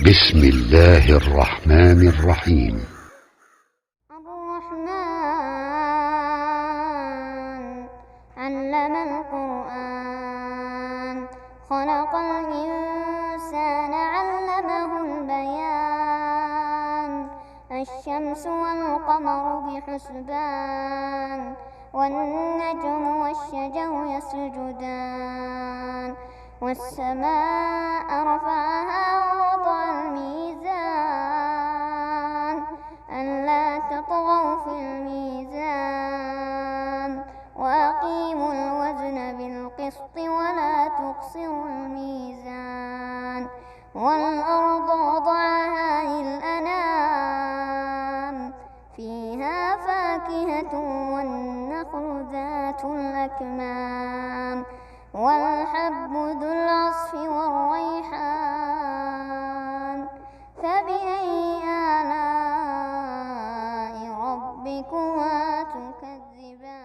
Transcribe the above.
بسم الله الرحمن الرحيم. الرحمن علم القرآن خلق الإنسان علمه البيان الشمس والقمر بحسبان والنجم والشجر يسجدان والسماء رفعها ووضع الميزان ألا تطغوا في الميزان وأقيموا الوزن بالقسط ولا تخسروا الميزان والأرض وضعها للأنام فيها فاكهة والنخل ذات الأكمام والحب ذو العصف والريحان فبأي آلاء ربكما تكذبان.